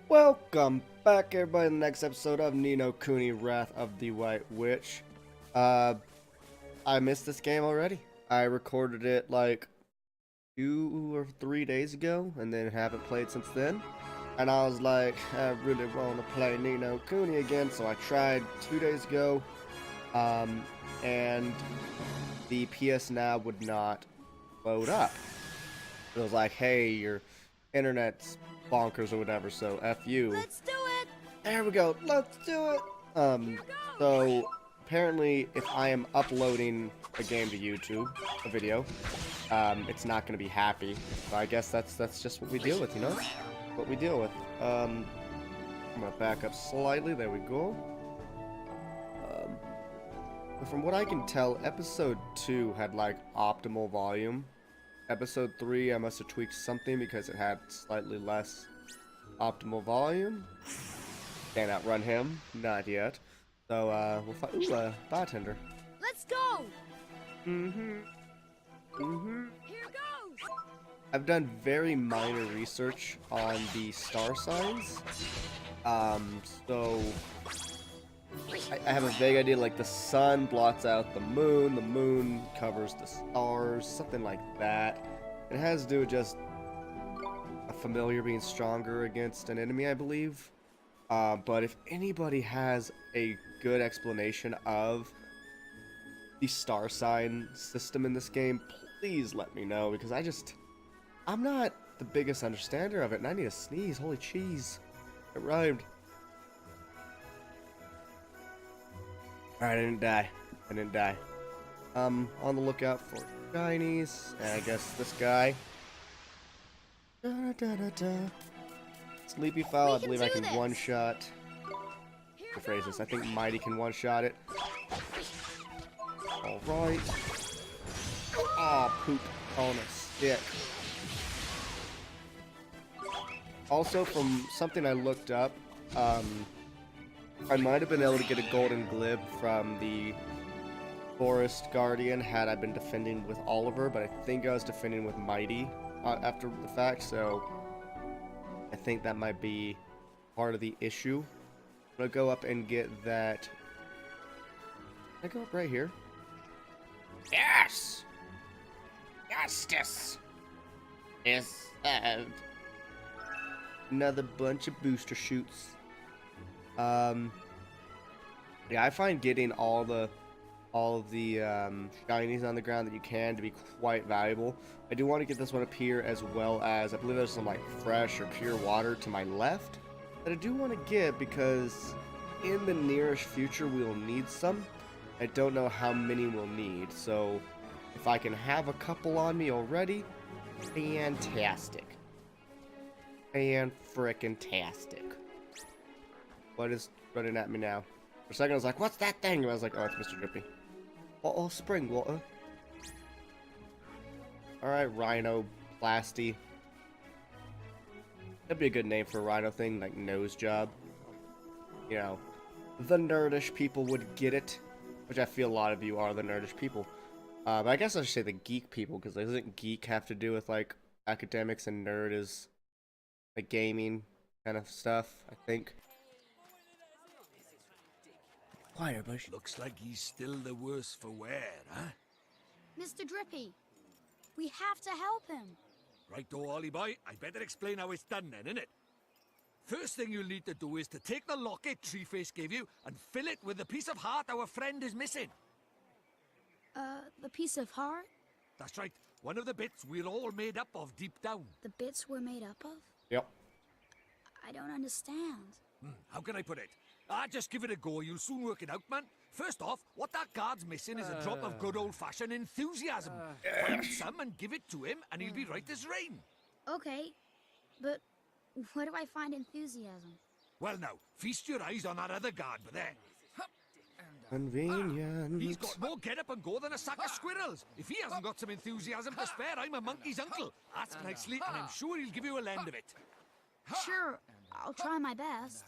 Welcome back, everybody, to the next episode of Kuni, Wrath of the White Witch. Uh, I missed this game already. I recorded it like 2 or 3 days ago, and then haven't played since then. And I was like, I really want to play Kuni again, so I tried 2 days ago. And the PS Now would not load up. It was like, hey, your internet's bonkers or whatever, so F you. Let's do it! There we go, let's do it! So apparently if I am uploading a game to YouTube, a video, it's not gonna be happy. So I guess that's just what we deal with, you know? What we deal with. I'm gonna back up slightly, there we go. But from what I can tell, episode 2 had like optimal volume. Episode 3, I must have tweaked something because it had slightly less optimal volume. Can't outrun him, not yet. So, we'll find. Ooh, bartender. Let's go! Here goes! I've done very minor research on the star signs. So I have a vague idea, like the sun blots out the moon covers the stars, something like that. It has to do with just a familiar being stronger against an enemy, I believe. But if anybody has a good explanation of the star sign system in this game, please let me know, because I'm not the biggest understander of it, and I need a sneeze. Holy cheese. It rhymed. Alright, I didn't die. On the lookout for shinies, and I guess this guy. Sleepy Fowl, I believe I can one-shot. The phrases. I think Mighty can one-shot it. Alright. Aw, poop on a stick. Also, from something I looked up, I might have been able to get a golden glib from the Forest Guardian had I been defending with Oliver, but I think I was defending with Mighty after the fact, so I think that might be part of the issue. I'm gonna go up and get that. Can I go up right here? Yes! Justice is served. Another bunch of booster shoots. Yeah, I find getting all of the shinies on the ground that you can to be quite valuable. I do want to get this one up here, as well as I believe there's some like fresh or pure water to my left that I do want to get, because in the nearest future we will need some. I don't know how many we'll need, so if I can have a couple on me already, fantastic. Fan-frickin-tastic. What is running at me now? For a second I was like, what's that thing? And I was like, oh, it's Mr. Drippy. Uh-oh, spring water. Alright, Rhino Plasty. That'd be a good name for a rhino thing, like nose job. You know, the nerdish people would get it. Which I feel a lot of you are the nerdish people. But I guess I should say the geek people, because doesn't geek have to do with like academics, and nerd is like gaming kind of stuff, I think. Quiet, Bush. Looks like he's still the worse for wear, huh? Mr. Drippy, we have to help him. Right, though, Ollie boy, I better explain how it's done then, innit? First thing you'll need to do is to take the locket Treeface gave you and fill it with the piece of heart our friend is missing. The piece of heart? That's right, one of the bits we're all made up of deep down. The bits we're made up of? Yep. I don't understand. How can I put it? Just give it a go, you'll soon work it out, man. First off, what that guard's missing is a drop of good old-fashioned enthusiasm. Find some and give it to him, and he'll be right as rain. Okay, but where do I find enthusiasm? Well now, feast your eyes on that other guard, but there. Convenient. He's got more get up and go than a sack of squirrels. If he hasn't got some enthusiasm to spare, I'm a monkey's uncle. Ask nicely, and I'm sure he'll give you a lend of it. Sure, I'll try my best.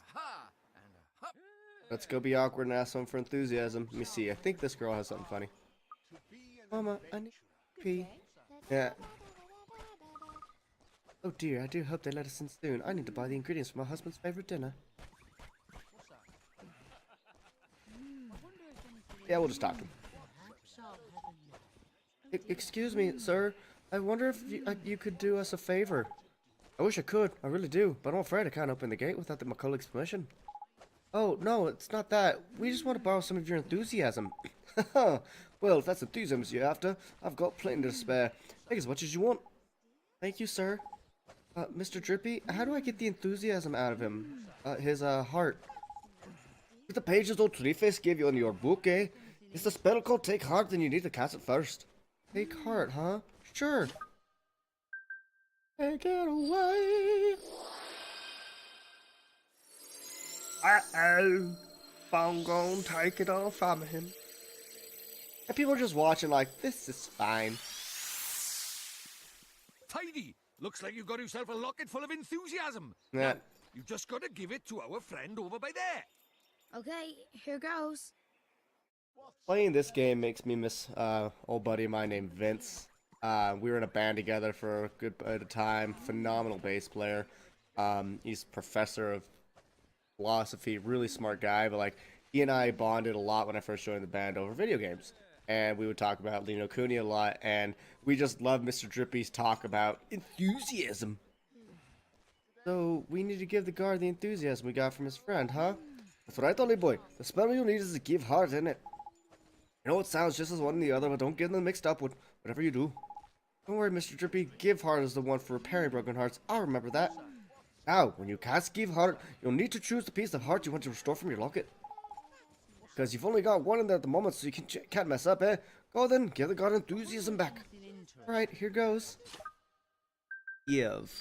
Let's go be awkward and ask someone for enthusiasm. Let me see. I think this girl has something funny. Mama, I need pee. Yeah. Oh dear, I do hope they let us in soon. I need to buy the ingredients for my husband's favorite dinner. Yeah, we'll just talk to him. Excuse me, sir. I wonder if you could do us a favor. I wish I could, I really do, but I'm afraid I can't open the gate without my colleague's permission. Oh, no, it's not that. We just want to borrow some of your enthusiasm. Well, if that's enthusiasm you're after, I've got plenty to spare. Take as much as you want. Thank you, sir. Mr. Drippy, how do I get the enthusiasm out of him? His heart. With the pages old Treeface gave you in your book, eh? It's the spell called Take Heart, and you need to cast it first. Take Heart, huh? Sure. Take it away. Uh-oh. I'm gonna take it all from him. And people are just watching like, this is fine. Tidy! Looks like you've got yourself a locket full of enthusiasm. Yeah. Now, you've just got to give it to our friend over by there. Okay, here goes. Playing this game makes me miss old buddy of mine named Vince. We were in a band together for a good bit of time. Phenomenal bass player. He's professor of philosophy, really smart guy, but like he and I bonded a lot when I first joined the band over video games. And we would talk about Kuni a lot, and we just love Mr. Drippy's talk about enthusiasm. So we need to give the guard the enthusiasm we got from his friend, huh? That's right, Ollie boy. The spell you need is to give heart, isn't it? I know it sounds just as one and the other, but don't get them mixed up with whatever you do. Don't worry, Mr. Drippy. Give heart is the one for repairing broken hearts. I'll remember that. Now, when you cast give heart, you'll need to choose the piece of heart you want to restore from your locket. Because you've only got one in there at the moment, so you can't mess up, eh? Go then, give the god enthusiasm back. Alright, here goes. Give.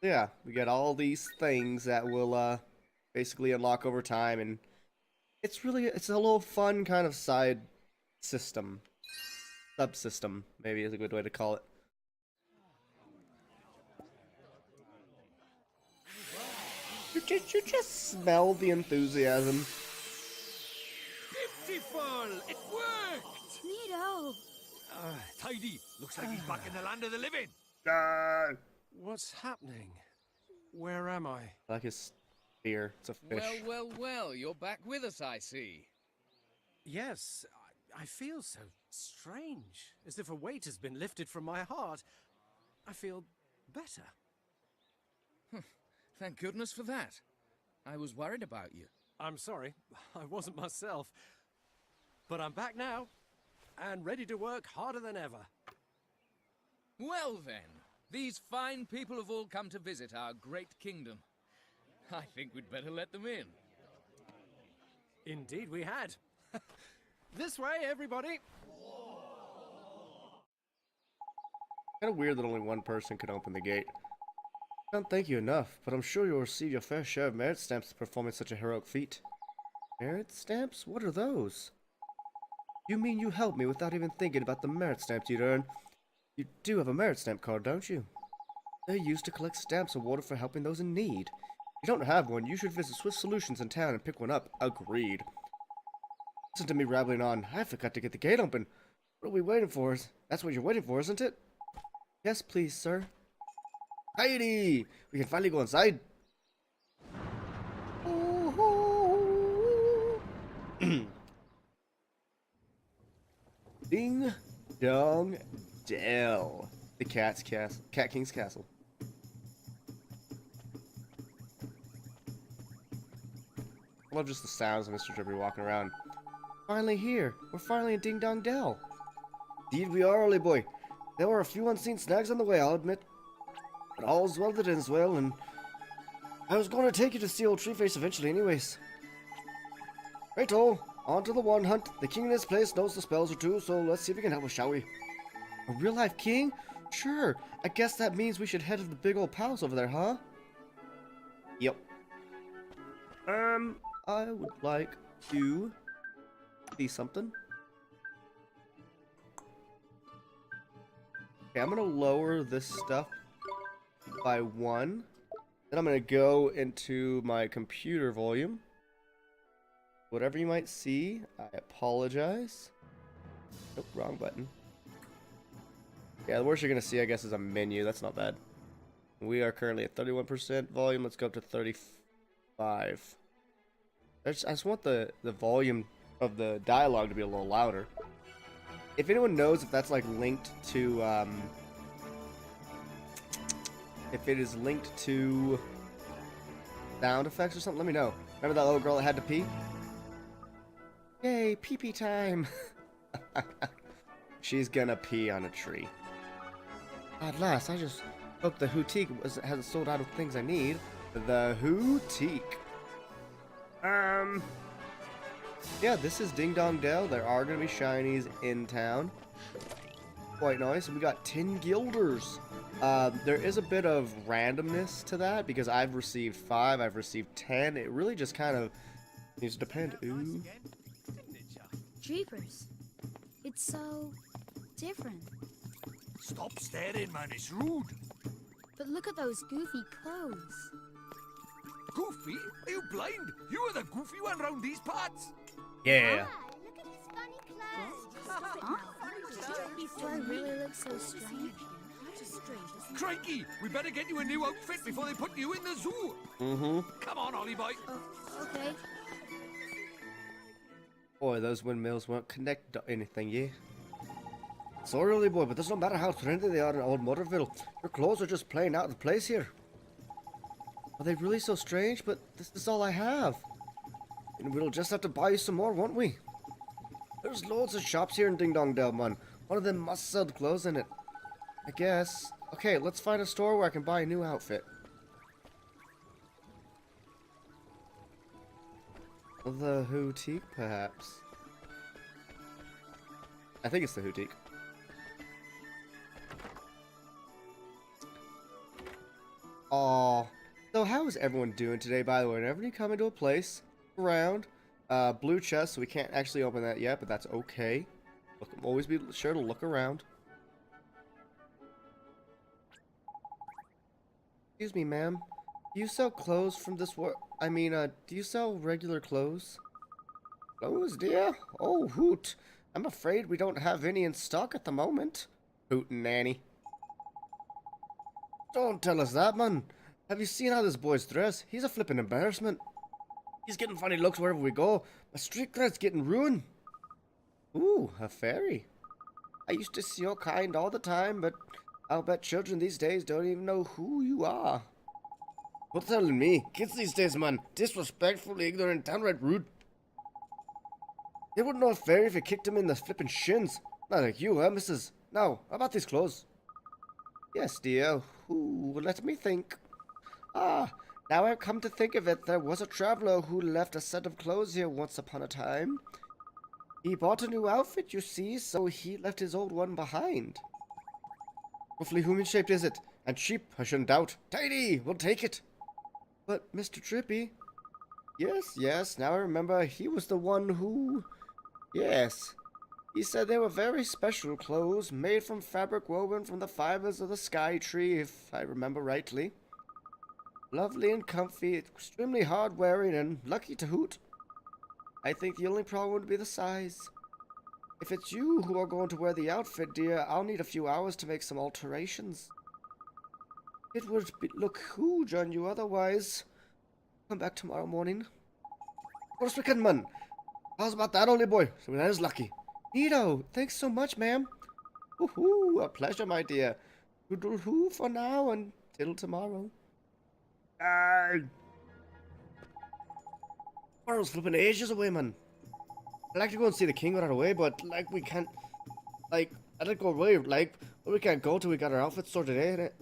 Yeah, we got all these things that will basically unlock over time, and it's a little fun kind of side system. Subsystem, maybe is a good way to call it. Did you just smell the enthusiasm? Beautiful! It worked! Neato. Tidy! Looks like he's back in the land of the living. What's happening? Where am I? I like his spear. It's a fish. Well, you're back with us, I see. Yes, I feel so strange, as if a weight has been lifted from my heart. I feel better. Thank goodness for that. I was worried about you. I'm sorry, I wasn't myself. But I'm back now, and ready to work harder than ever. Well then, these fine people have all come to visit our great kingdom. I think we'd better let them in. Indeed we had. This way, everybody! Kind of weird that only one person could open the gate. I can't thank you enough, but I'm sure you'll receive your fair share of merit stamps for performing such a heroic feat. Merit stamps? What are those? You mean you helped me without even thinking about the merit stamps you'd earn? You do have a merit stamp card, don't you? They're used to collect stamps awarded for helping those in need. If you don't have one, you should visit Swift Solutions in town and pick one up. Agreed. Listen to me rambling on. I forgot to get the gate open. What are we waiting for? That's what you're waiting for, isn't it? Yes, please, sir. Heidi! We can finally go inside. Ding Dong Dell. The Cat King's Castle. I love just the sounds of Mr. Drippy walking around. Finally here. We're finally in Ding Dong Dell. Indeed we are, early boy. There were a few unseen snags on the way, I'll admit. But all's well that ends well, and I was going to take you to see old Treeface eventually anyways. Right-o, on to the one hunt. The king in this place knows the spells or two, so let's see if we can help us, shall we? A real-life king? Sure, I guess that means we should head to the big old palace over there, huh? Yep. I would like to see something. Okay, I'm gonna lower this stuff by 1. Then I'm gonna go into my computer volume. Whatever you might see, I apologize. Nope, wrong button. Yeah, the worst you're gonna see, I guess, is a menu. That's not bad. We are currently at 31% volume. Let's go up to 35. I just want the volume of the dialogue to be a little louder. If anyone knows if that's like linked to if it is linked to sound effects or something, let me know. Remember that little girl that had to pee? Yay, pee-pee time! She's gonna pee on a tree. At last, I just hope the Houtique hasn't sold out of things I need. The Houtique. Yeah, this is Ding Dong Dell. There are gonna be shinies in town. Quite nice. And we got 10 guilders. There is a bit of randomness to that because I've received 5, I've received 10. It really just kind of needs to depend. Ooh. Jeepers. It's so different. Stop staring, man. It's rude. But look at those goofy clothes. Goofy? Are you blind? You are the goofy one round these parts. Yeah. Look at his funny clothes. Do I really look so strange? Crikey, we better get you a new outfit before they put you in the zoo. Mm-hmm. Come on, Ollie boy. Oh, okay. Boy, those windmills won't connect to anything, yeah? Sorry, Ollie boy, but doesn't matter how trendy they are in old Motherville. Your clothes are just plain out of place here. Are they really so strange? But this is all I have. And we'll just have to buy you some more, won't we? There's loads of shops here in Ding Dong Dell, man. One of them must sell clothes in it. I guess. Okay, let's find a store where I can buy a new outfit. The Houtique, perhaps. I think it's the Houtique. Aww. So how is everyone doing today, by the way? Whenever you come into a place, around, blue chest, so we can't actually open that yet, but that's okay. Look, always be sure to look around. Excuse me, ma'am. Do you sell clothes from this world? I mean, do you sell regular clothes? Clothes, dear? Oh, hoot. I'm afraid we don't have any in stock at the moment. Hootin' Nanny. Don't tell us that, man. Have you seen how this boy's dressed? He's a flippin' embarrassment. He's getting funny looks wherever we go. My street cred's getting ruined. Ooh, a fairy. I used to see your kind all the time, but I'll bet children these days don't even know who you are. What's telling me? Kids these days, man. Disrespectful, ignorant, downright rude. They wouldn't know a fairy if you kicked him in the flippin' shins. Not like you, huh, missus? Now, how about these clothes? Yes, dear. Ooh, let me think. Ah, now I've come to think of it, there was a traveler who left a set of clothes here once upon a time. He bought a new outfit, you see, so he left his old one behind. Roughly human-shaped is it? And cheap, I shouldn't doubt. Tidy, we'll take it. But, Mr. Trippy... Yes, now I remember, he was the one who... Yes. He said they were very special clothes, made from fabric woven from the fibers of the sky tree, if I remember rightly. Lovely and comfy, extremely hard wearing, and lucky to hoot. I think the only problem would be the size. If it's you who are going to wear the outfit, dear, I'll need a few hours to make some alterations. It would look huge on you otherwise. Come back tomorrow morning. Of course we can, man. How's about that, only boy? So that is lucky. Neato, thanks so much, ma'am. Woohoo, a pleasure, my dear. Toodle-hoo for now until tomorrow. Tomorrow's flipping ages away, man. I'd like to go and see the king right away, but, like, we can't... Like, I'd like to go away, like, but we can't go till we got our outfit sorted, ain't it?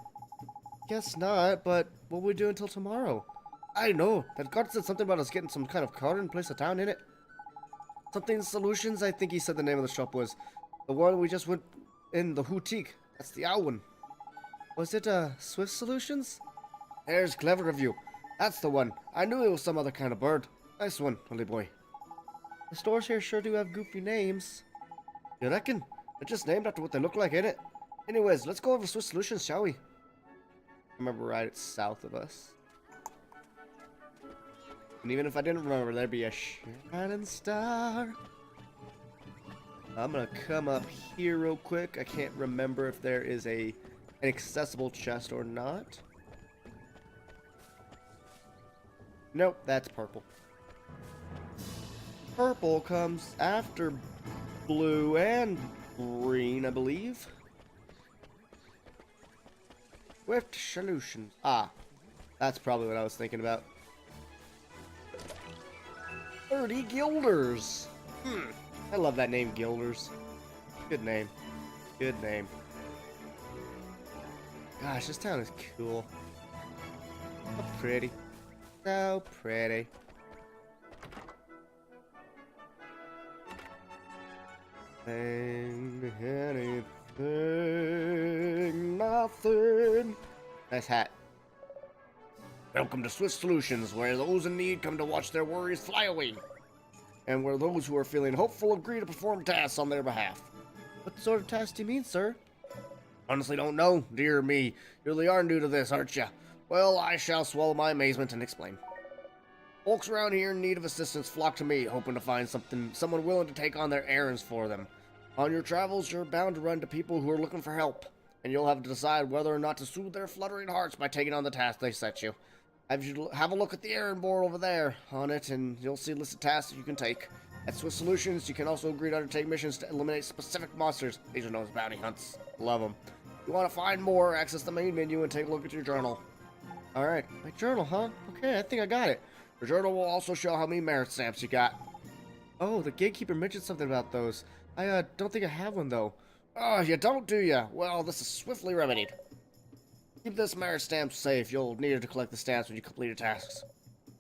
Guess not, but what will we do until tomorrow? I know, that God said something about us getting some kind of car in place of town, innit? Something Solutions, I think he said the name of the shop was. The one we just went in, the Houtique. That's the owl one. Was it, Swift Solutions? There's clever of you. That's the one. I knew it was some other kind of bird. Nice one, Holly boy. The stores here sure do have goofy names. You reckon? They're just named after what they look like, ain't it? Anyways, let's go over Swift Solutions, shall we? Remember, right, it's south of us. And even if I didn't remember, there'd be a shining star I'm gonna come up here real quick. I can't remember if there is an accessible chest or not. Nope, that's purple. Purple comes after blue and green, I believe. Swift solutions. Ah, that's probably what I was thinking about. 30 guilders. I love that name, Guilders. Good name. Good name. Gosh, this town is cool. So pretty. So pretty. Anything, nothing. Nice hat. Welcome to Swift Solutions, where those in need come to watch their worries fly away, and where those who are feeling hopeful agree to perform tasks on their behalf. What sort of tasks do you mean, sir? Honestly don't know. Dear me, you really are new to this, aren't you? Well, I shall swallow my amazement and explain. Folks around here in need of assistance flock to me, hoping to find someone willing to take on their errands for them. On your travels, you're bound to run into people who are looking for help, and you'll have to decide whether or not to soothe their fluttering hearts by taking on the task they set you. Have a look at the errand board over there on it, and you'll see a list of tasks that you can take. At Swift Solutions, you can also agree to undertake missions to eliminate specific monsters. These are known as bounty hunts. Love them. If you want to find more, access the main menu and take a look at your journal. Alright, my journal, huh? Okay, I think I got it. Your journal will also show how many merit stamps you got. Oh, the gatekeeper mentioned something about those. I don't think I have one, though. Oh, you don't, do ya? Well, this is swiftly remedied. Keep this merit stamp safe. You'll need it to collect the stamps when you complete your tasks.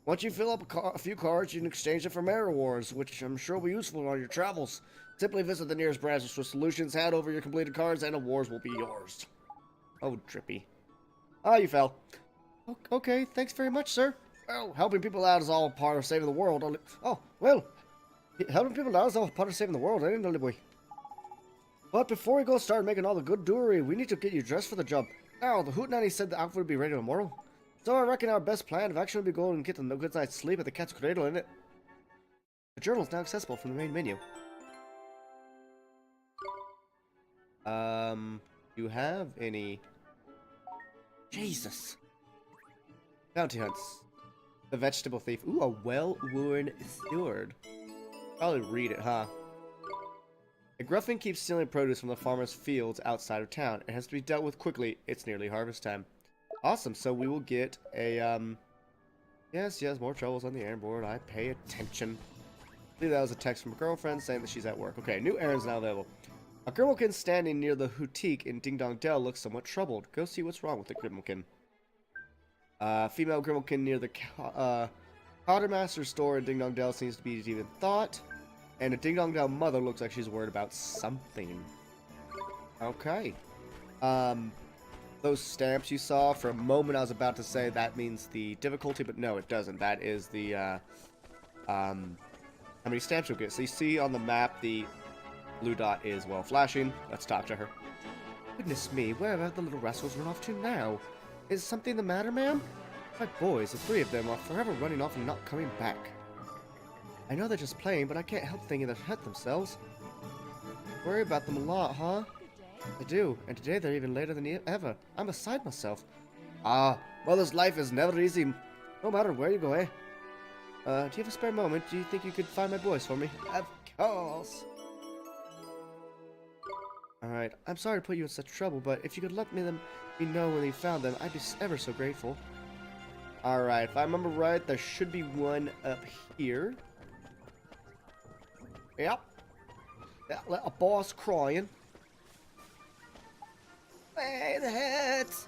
Once you fill up a few cards, you can exchange them for merit rewards, which I'm sure will be useful on your travels. Simply visit the nearest branch of Swift Solutions, hand over your completed cards, and awards will be yours. Oh, Drippy. Ah, you fell. Okay, thanks very much, sir. Well, helping people out is all part of saving the world. Helping people out is all part of saving the world, ain't it, little boy? But before we go start making all the good jewelry, we need to get you dressed for the job. Now, the hootenanny said the outfit would be ready tomorrow. So I reckon our best plan of action would be going and get a good night's sleep at the Cat's Cradle, innit? The journal is now accessible from the main menu. Do you have any... Jesus! Bounty hunts. The vegetable thief. Ooh, a well-worn sword. Probably read it, huh? A gruffin keeps stealing produce from the farmer's fields outside of town. It has to be dealt with quickly. It's nearly harvest time. Awesome, so we will get a, Yes, more troubles on the errand board. I pay attention. I believe that was a text from a girlfriend saying that she's at work. Okay, new errands now available. A grimalkin standing near the boutique in Ding Dong Dell looks somewhat troubled. Go see what's wrong with the grimalkin. Female grimalkin near the Cottermaster store in Ding Dong Dell seems to be even thought. And a Ding Dong Dell mother looks like she's worried about something. Okay. Those stamps you saw, for a moment I was about to say that means the difficulty, but no, it doesn't. That is the, how many stamps you'll get. So you see on the map, the blue dot is, well, flashing. Let's talk to her. Goodness me, where have the little rascals run off to now? Is something the matter, ma'am? My boys, the three of them, are forever running off and not coming back. I know they're just playing, but I can't help thinking they'll hurt themselves. Worry about them a lot, huh? I do, and today they're even later than ever. I'm beside myself. Ah, mother's life is never easy, no matter where you go, eh? Do you have a spare moment? Do you think you could find my boys for me? Of course. Alright, I'm sorry to put you in such trouble, but if you could let me know when you found them, I'd be ever so grateful. Alright, if I remember right, there should be one up here. Yep. That little boss crying. Hey, the hats!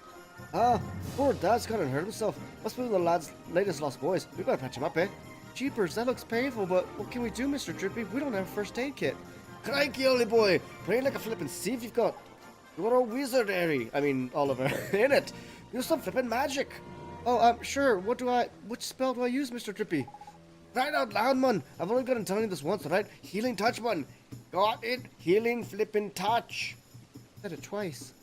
Ah, poor Dad's gonna hurt himself. Must be one of the lad's latest lost boys. We better patch him up, eh? Jeepers, that looks painful, but what can we do, Mr. Drippy? We don't have a first aid kit. Crikey, old boy! Pray like a flippin' sieve you've got. You're a wizard, Harry. I mean, Oliver. In it. Use some flippin' magic. Oh, sure. Which spell do I use, Mr. Drippy? Right out loud, man. I've only got to tell you this once, right? Healing touch, man. Got it? Healing flippin' touch. Said it twice.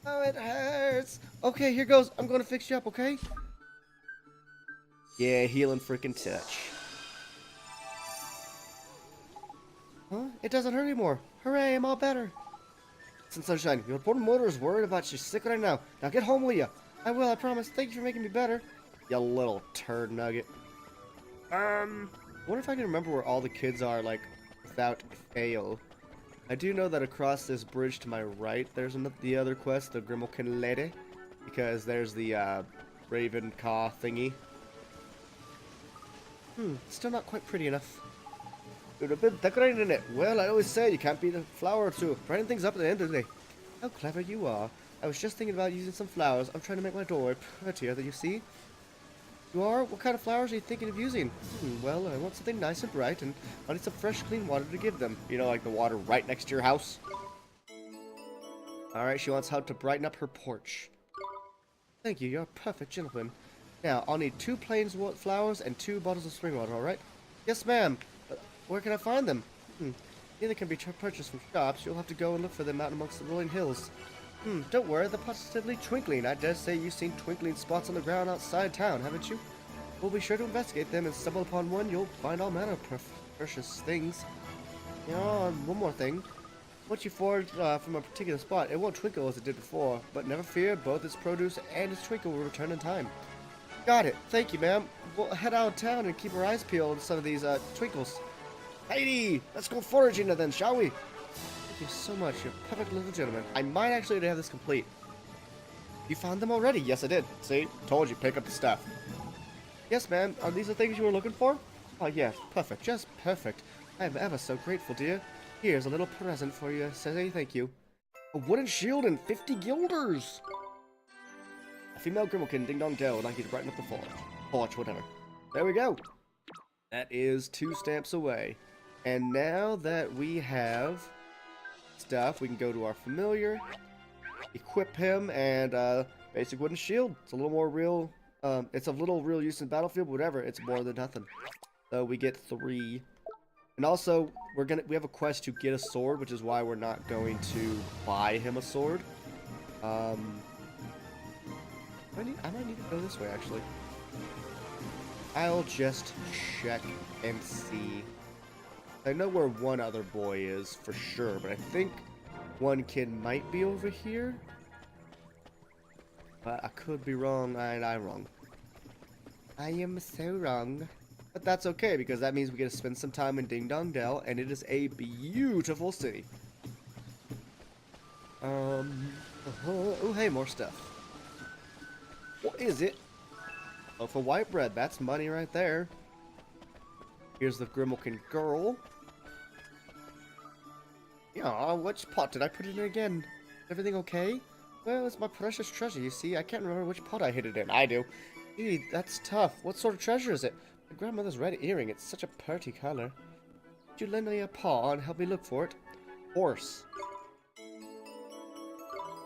Oh, it hurts. Okay, here goes. I'm gonna fix you up, okay? Yeah, healing freaking touch. Huh? It doesn't hurt anymore. Hooray, I'm all better. Listen, Sunshine, your poor mother is worried about you sick right now. Now get home, will ya? I will, I promise. Thank you for making me better. You little turd nugget. I wonder if I can remember where all the kids are, like, without fail. I do know that across this bridge to my right, there's the other quest, the Grimalkin Lady. Because there's the, Raven Caw thingy. Still not quite pretty enough. You'd have been decorating it. Well, I always say you can't beat a flower or two. Brighten things up at the end of the day. How clever you are. I was just thinking about using some flowers. I'm trying to make my doorway prettier than you see. You are? What kind of flowers are you thinking of using? Well, I want something nice and bright, and I need some fresh, clean water to give them. You know, like the water right next to your house. Alright, she wants help to brighten up her porch. Thank you, you're a perfect gentleman. Now, I'll need 2 plain flowers and 2 bottles of spring water, alright? Yes, ma'am. Where can I find them? Neither can be purchased from shops. You'll have to go and look for them out amongst the rolling hills. Don't worry, they're positively twinkling. I dare say you've seen twinkling spots on the ground outside town, haven't you? We'll be sure to investigate them and stumble upon one. You'll find all manner of precious things. You know, one more thing. Once you forage from a particular spot, it won't twinkle as it did before, but never fear, both its produce and its twinkle will return in time. Got it. Thank you, ma'am. We'll head out of town and keep our eyes peeled on some of these twinkles. Heidi, let's go foraging then, shall we? Thank you so much. You're a perfect little gentleman. I might actually have this complete. You found them already? Yes, I did. See? Told you, pick up the stuff. Yes, ma'am. Are these the things you were looking for? Oh, yes. Perfect. Just perfect. I am ever so grateful, dear. Here's a little present for you. Say thank you. A wooden shield and 50 guilders. A female Grimalkin, Ding Dong Dell, would like you to brighten up the porch, whatever. There we go. That is 2 stamps away. And now that we have stuff, we can go to our familiar, equip him, and basic wooden shield. It's a little more real. It's of little real use in battlefield, but whatever. It's more than nothing. So we get 3. And also, we have a quest to get a sword, which is why we're not going to buy him a sword. I might need to go this way, actually. I'll just check and see. I know where one other boy is for sure, but I think one kid might be over here. But I could be wrong, and I'm wrong. I am so wrong. But that's okay, because that means we get to spend some time in Ding Dong Dell, and it is a beautiful city. Oh, hey, more stuff. What is it? Oh, for white bread. That's money right there. Here's the Grimalkin girl. Yeah, which pot did I put it in again? Everything okay? Well, it's my precious treasure, you see. I can't remember which pot I hid it in. I do. Gee, that's tough. What sort of treasure is it? My grandmother's red earring. It's such a pretty color. Could you lend me a paw and help me look for it? Horse.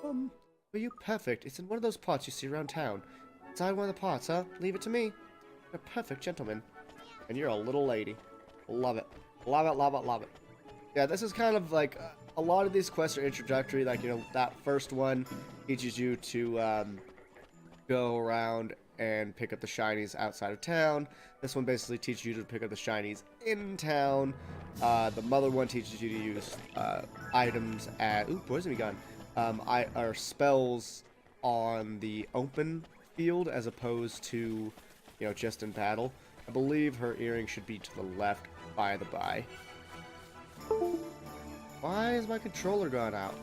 Were you perfect? It's in one of those pots you see around town. Inside one of the pots, huh? Leave it to me. You're a perfect gentleman. And you're a little lady. Love it. Love it, love it, love it. Yeah, this is kind of like, a lot of these quests are introductory. Like, you know, that first one teaches you to go around and pick up the shinies outside of town. This one basically teaches you to pick up the shinies in town. The mother one teaches you to use items at... Ooh, poison gun. Or spells on the open field as opposed to, you know, just in battle. I believe her earring should be to the left, by the by. Why has my controller gone out?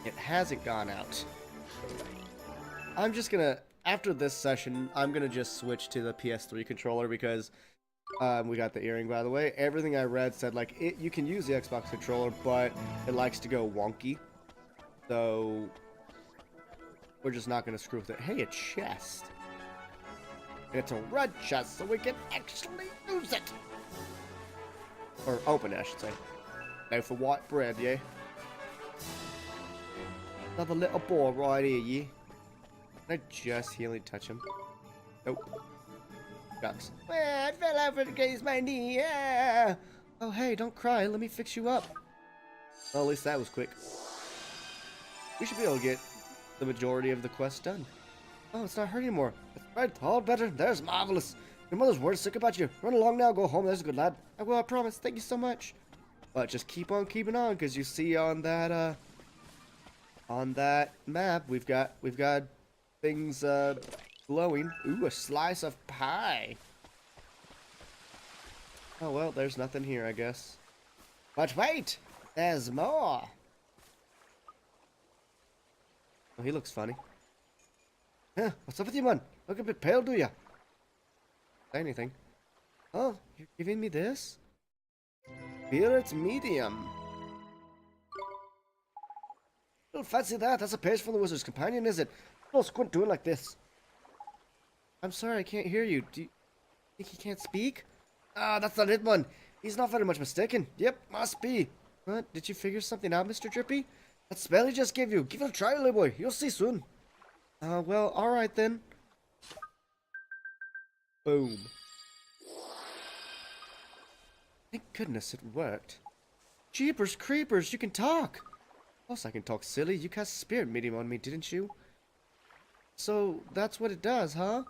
It hasn't gone out. I'm just gonna, after this session, I'm gonna just switch to the PS3 controller because we got the earring, by the way. Everything I read said, like, you can use the Xbox controller, but it likes to go wonky. So, we're just not gonna screw with it. Hey, a chest. It's a red chest, so we can actually use it. Or open it, I should say. Now for white bread, yeah? Another little boy right here, yeah? Can I just healing touch him? Nope. Ducks. Well, I fell over against my knee, yeah! Oh, hey, don't cry. Let me fix you up. Well, at least that was quick. We should be able to get the majority of the quest done. Oh, it's not hurt anymore. That's right, all better. There's marvelous. Your mother's worried sick about you. Run along now, go home. There's a good lad. I will, I promise. Thank you so much. But just keep on keeping on, because you see on that map, we've got things glowing. Ooh, a slice of pie. Oh well, there's nothing here, I guess. But wait, there's more. Oh, he looks funny. Huh, what's up with you, man? Look a bit pale, do ya? Say anything. Oh, you're giving me this? Spirit medium. Don't fancy that. That's a page from the Wizard's Companion, is it? Don't squint doing like this. I'm sorry, I can't hear you. Do you think he can't speak? Ah, that's not it, man. He's not very much mistaken. Yep, must be. What? Did you figure something out, Mr. Drippy? That spell he just gave you. Give it a try, little boy. You'll see soon. Well, alright then. Boom. Thank goodness it worked. Jeepers creepers, you can talk! Of course I can talk, silly. You cast spirit medium on me, didn't you? So, that's what it does, huh?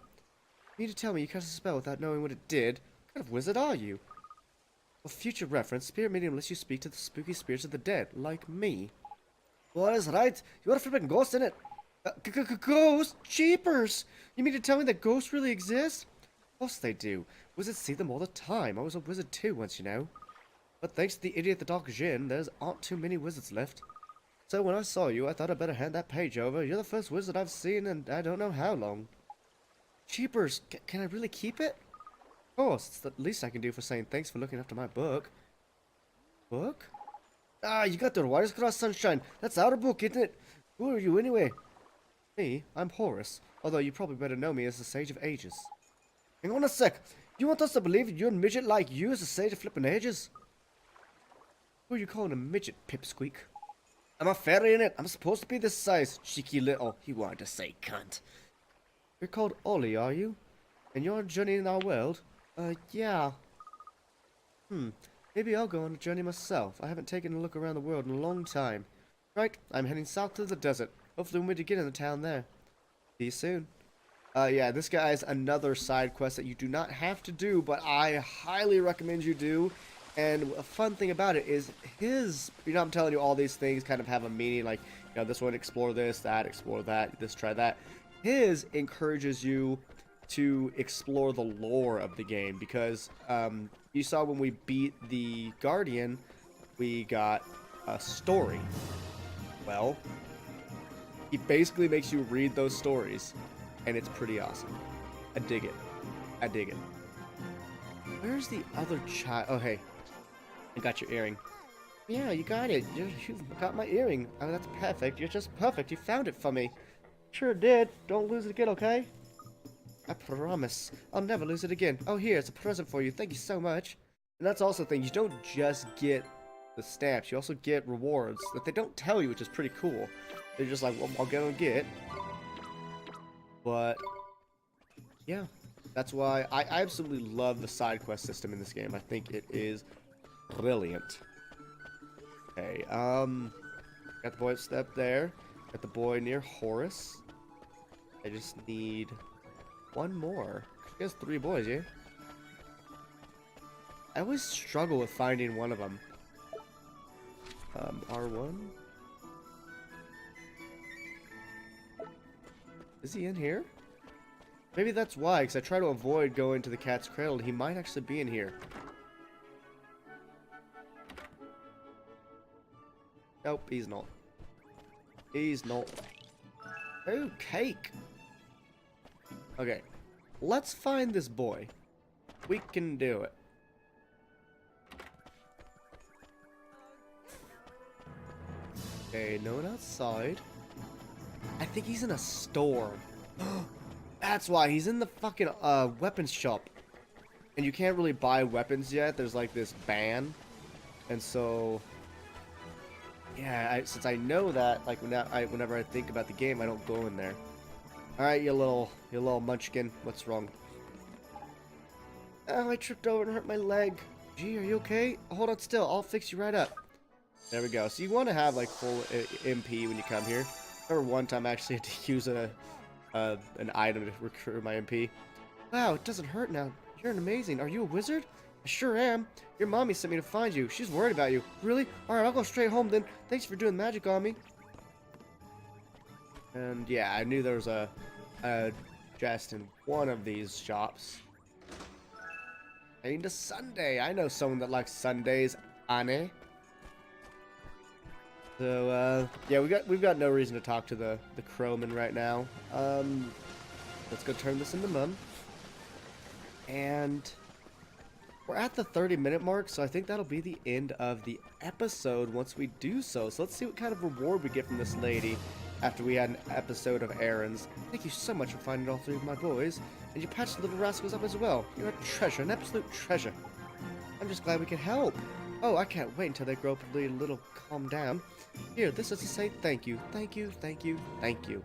You need to tell me you cast a spell without knowing what it did. What kind of wizard are you? For future reference, spirit medium lets you speak to the spooky spirits of the dead, like me. Well, that's right. You're a flippin' ghost, innit? Ghost? Jeepers! You mean to tell me that ghosts really exist? Of course they do. Wizards see them all the time. I was a wizard too once, you know. But thanks to the idiot the Dark Jinn, there's aren't too many wizards left. So when I saw you, I thought I'd better hand that page over. You're the first wizard I've seen in I don't know how long. Jeepers, can I really keep it? Of course, it's the least I can do for saying thanks for looking after my book. Book? Ah, you got the wires crossed, sunshine. That's our book, isn't it? Who are you anyway? Me? I'm Horus. Although you probably better know me as the Sage of Ages. Hang on a sec. You want us to believe you're a midget like you as the Sage of Flippin' Ages? Who are you calling a midget, pipsqueak? I'm a fairy in it. I'm supposed to be this size. Cheeky little. He wanted to say cunt. You're called Ollie, are you? And you're on a journey in our world? Yeah. Maybe I'll go on a journey myself. I haven't taken a look around the world in a long time. Right, I'm heading south to the desert. Hopefully we'll meet again in the town there. See you soon. Yeah, this guy is another side quest that you do not have to do, but I highly recommend you do. And a fun thing about it is I'm telling you all these things kind of have a meaning, like, you know, this one, explore this, this, try that. His encourages you to explore the lore of the game, because you saw when we beat the Guardian, we got a story. Well, he basically makes you read those stories, and it's pretty awesome. I dig it. I dig it. Where's the other child? Oh, hey. I got your earring. Yeah, you got it. You've got my earring. Oh, that's perfect. You're just perfect. You found it for me. Sure did. Don't lose it again, okay? I promise. I'll never lose it again. Oh, here. It's a present for you. Thank you so much. And that's also the thing. You don't just get the stamps. You also get rewards that they don't tell you, which is pretty cool. They're just like, well, I'll get. But, yeah. That's why I absolutely love the side quest system in this game. I think it is brilliant. Okay, got the boy step there. Got the boy near Horus. I just need one more. He has 3 boys, yeah? I always struggle with finding one of them. R1? Is he in here? Maybe that's why, because I try to avoid going to the cat's cradle. He might actually be in here. Nope, he's not. He's not. Oh, cake! Okay, let's find this boy. We can do it. Okay, no one outside. I think he's in a store. That's why, he's in the fucking weapons shop. And you can't really buy weapons yet. There's like this ban. And so, yeah, since I know that, like whenever I think about the game, I don't go in there. Alright, you little munchkin. What's wrong? Oh, I tripped over and hurt my leg. Gee, are you okay? Hold on still. I'll fix you right up. There we go. So you want to have like full MP when you come here. I remember one time I actually had to use an item to recruit my MP. Wow, it doesn't hurt now. You're amazing. Are you a wizard? I sure am. Your mommy sent me to find you. She's worried about you. Really? Alright, I'll go straight home then. Thanks for doing magic on me. And yeah, I knew there was a chest in one of these shops. I need a sundae. I know someone that likes sundaes, Anne. So yeah, we've got no reason to talk to the crowman right now. Let's go turn this into Mum. And we're at the 30-minute mark, so I think that'll be the end of the episode once we do so. So let's see what kind of reward we get from this lady after we had an episode of Errands. Thank you so much for finding all 3 of my boys, and you patched the little rascals up as well. You're a treasure, an absolute treasure. I'm just glad we could help. Oh, I can't wait until they grow up a little calm down. Here, this is to say thank you, thank you, thank you, thank you.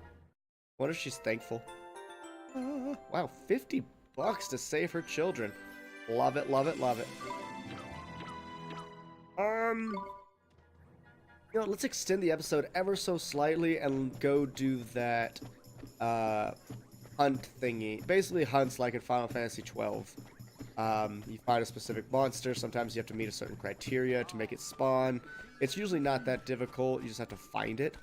What if she's thankful? Wow, $50 to save her children. Love it, love it, love it. You know, let's extend the episode ever so slightly and go do that hunt thingy. Basically hunts like in Final Fantasy 12. You find a specific monster. Sometimes you have to meet a certain criteria to make it spawn. It's usually not that difficult. You just have to find it.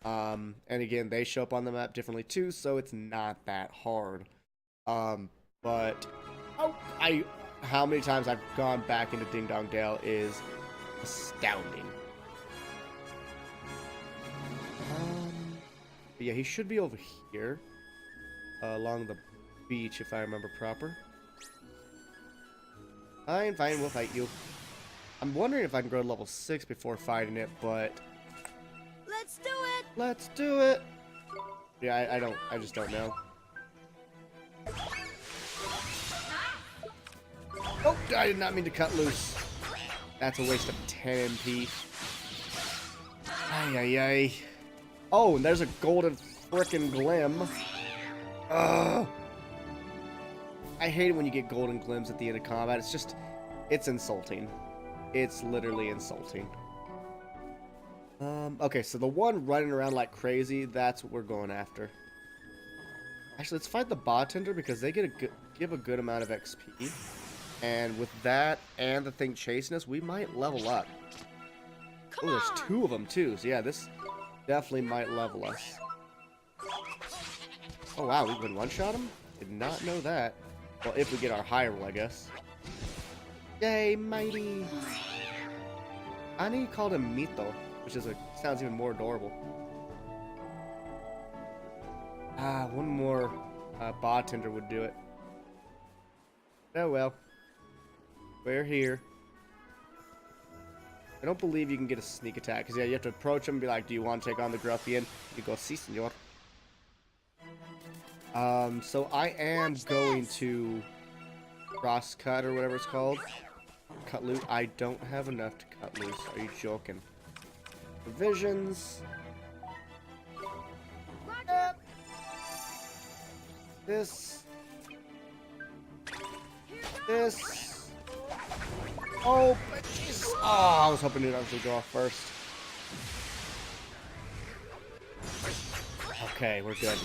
And again, they show up on the map differently too, so it's not that hard. But how many times I've gone back into Ding Dong Dell is astounding. But yeah, he should be over here, along the beach, if I remember proper. Fine, fine, we'll fight you. I'm wondering if I can grow to level 6 before fighting it, but Let's do it! let's do it! Yeah, I just don't know. Oh, I did not mean to cut loose. That's a waste of 10 MP. Ay, ay, ay. Oh, and there's a golden frickin' glim. Ugh. I hate it when you get golden glims at the end of combat. It's just, it's insulting. It's literally insulting. Okay, so the one running around like crazy, that's what we're going after. Actually, let's fight the bartender because they give a good amount of XP. And with that and the thing chasing us, we might level up. Oh, there's 2 of them too. So yeah, this definitely might level us. Oh wow, we can one-shot him? Did not know that. Well, if we get our high roll, I guess. Yay, mighty! Ani called him Mito, which is sounds even more adorable. One more bartender would do it. Oh well. We're here. I don't believe you can get a sneak attack, because yeah, you have to approach him and be like, do you want to take on the Gruffian? You go, si, senor. So I am going to cross cut or whatever it's called. Cut loose. I don't have enough to cut loose. Are you joking? Provisions. This. Oh, but Jesus. Oh, I was hoping it would actually go off first. Okay, we're good.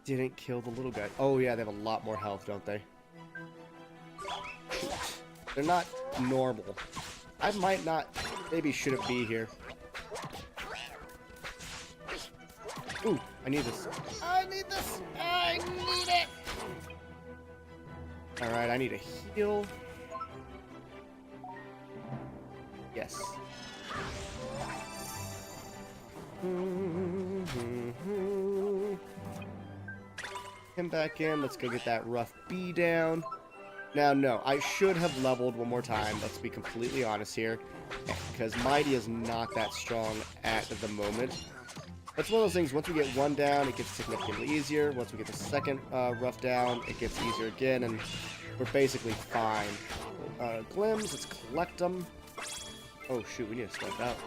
Didn't kill the little guy. Oh yeah, they have a lot more health, don't they? They're not normal. I might not, maybe shouldn't be here. Ooh, I need this. I need this! I need it! Alright, I need a heal. Yes. Him back in. Let's go get that rough bee down. Now, no, I should have leveled one more time. Let's be completely honest here. Because Mighty is not that strong at the moment. That's one of those things, once we get one down, it gets significantly easier. Once we get the second rough down, it gets easier again, and we're basically fine. Glims, let's collect them. Oh shoot, we need to step out.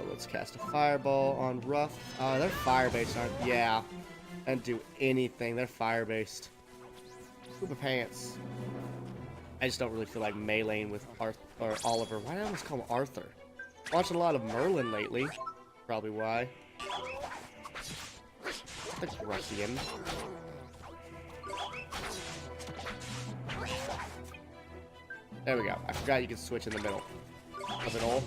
Let's cast a fireball on rough. They're fire-based, aren't they? Yeah. And do anything. They're fire-based. Scuba pants. I just don't really feel like meleeing with Arthur or Oliver. Why did I almost call him Arthur? Watching a lot of Merlin lately. Probably why. The Gruffian. There we go. I forgot you can switch in the middle of it all.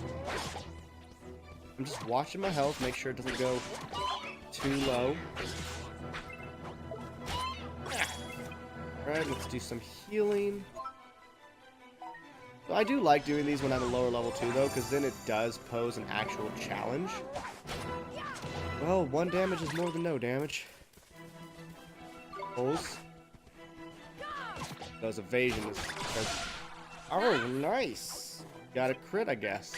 I'm just watching my health, make sure it doesn't go too low. Alright, let's do some healing. So I do like doing these when I'm a lower level too, though, because then it does pose an actual challenge. Well, 1 damage is more than no damage. Pulls. Those evasion is... Oh, nice! Got a crit, I guess.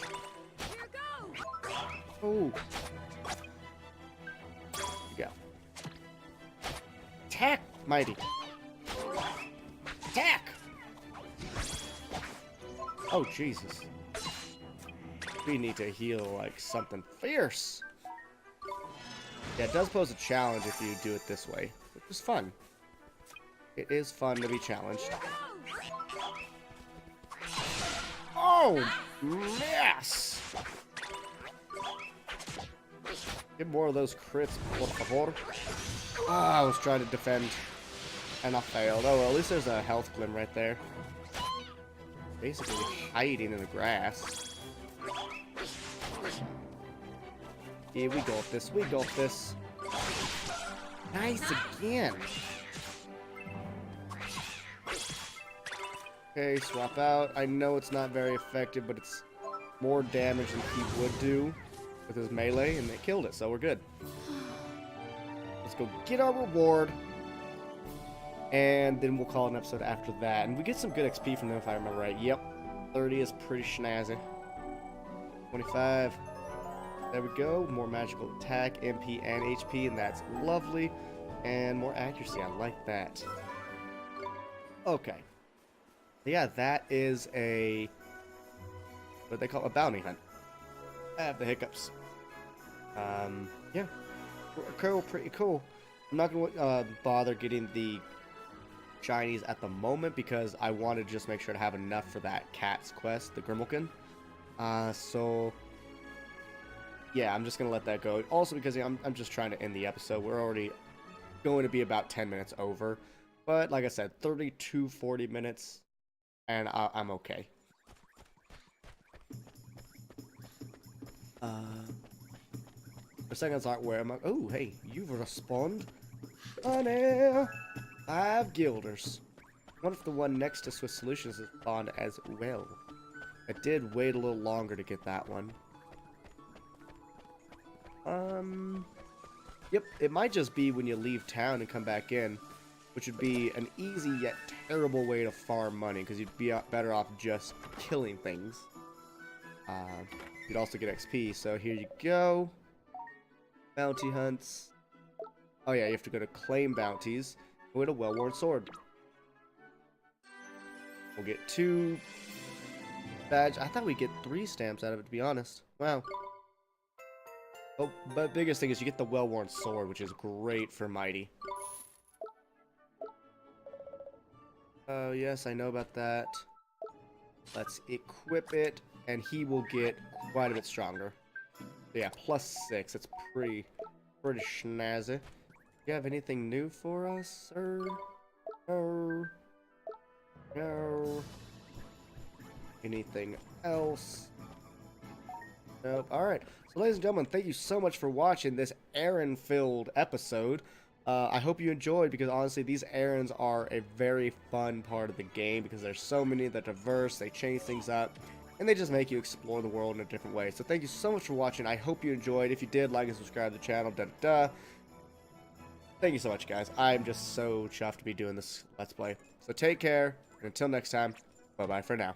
Oh. There you go. Attack, mighty. Attack! Oh, Jesus. We need to heal like something fierce. Yeah, it does pose a challenge if you do it this way, which is fun. It is fun to be challenged. Oh, yes! Get more of those crits, por favor. Ah, I was trying to defend, and I failed. Oh, well, at least there's a health glim right there. Basically hiding in the grass. Here we got this. We got this. Nice again. Okay, swap out. I know it's not very effective, but it's more damage than he would do with his melee, and it killed it, so we're good. Let's go get our reward, and then we'll call it an episode after that. And we get some good XP from them, if I remember right. Yep, 30 is pretty snazzy. 25. There we go. More magical attack, MP, and HP, and that's lovely. And more accuracy. I like that. Okay. Yeah, that is a... what they call a bounty hunt. I have the hiccups. Yeah. Cool, pretty cool. I'm not going to bother getting the shinies at the moment because I want to just make sure to have enough for that cat's quest, the Grimalkin. So... yeah, I'm just going to let that go. Also because I'm just trying to end the episode. We're already going to be about 10 minutes over. But like I said, 40 minutes, and I'm okay. The seconds aren't where I'm like, oh, hey, you've respawned. Honey, 5 guilders. What if the one next to Swiss Solutions is spawned as well? I did wait a little longer to get that one. Yep, it might just be when you leave town and come back in, which would be an easy yet terrible way to farm money, because you'd be better off just killing things. You'd also get XP, so here you go. Bounty hunts. Oh yeah, you have to go to claim bounties with a well-worn sword. We'll get 2 badge. I thought we'd get 3 stamps out of it, to be honest. Wow. Oh, but biggest thing is you get the well-worn sword, which is great for Mighty. Oh, yes, I know about that. Let's equip it, and he will get quite a bit stronger. Yeah, +6. It's pretty snazzy. Do you have anything new for us, sir? No. No. Anything else? Nope. Alright. So, ladies and gentlemen, thank you so much for watching this errand-filled episode. I hope you enjoyed, because honestly, these errands are a very fun part of the game, because there's so many, they're diverse, they change things up, and they just make you explore the world in a different way. So thank you so much for watching. I hope you enjoyed. If you did, like and subscribe to the channel. Thank you so much, guys. I'm just so chuffed to be doing this Let's Play. So take care, and until next time, bye-bye for now.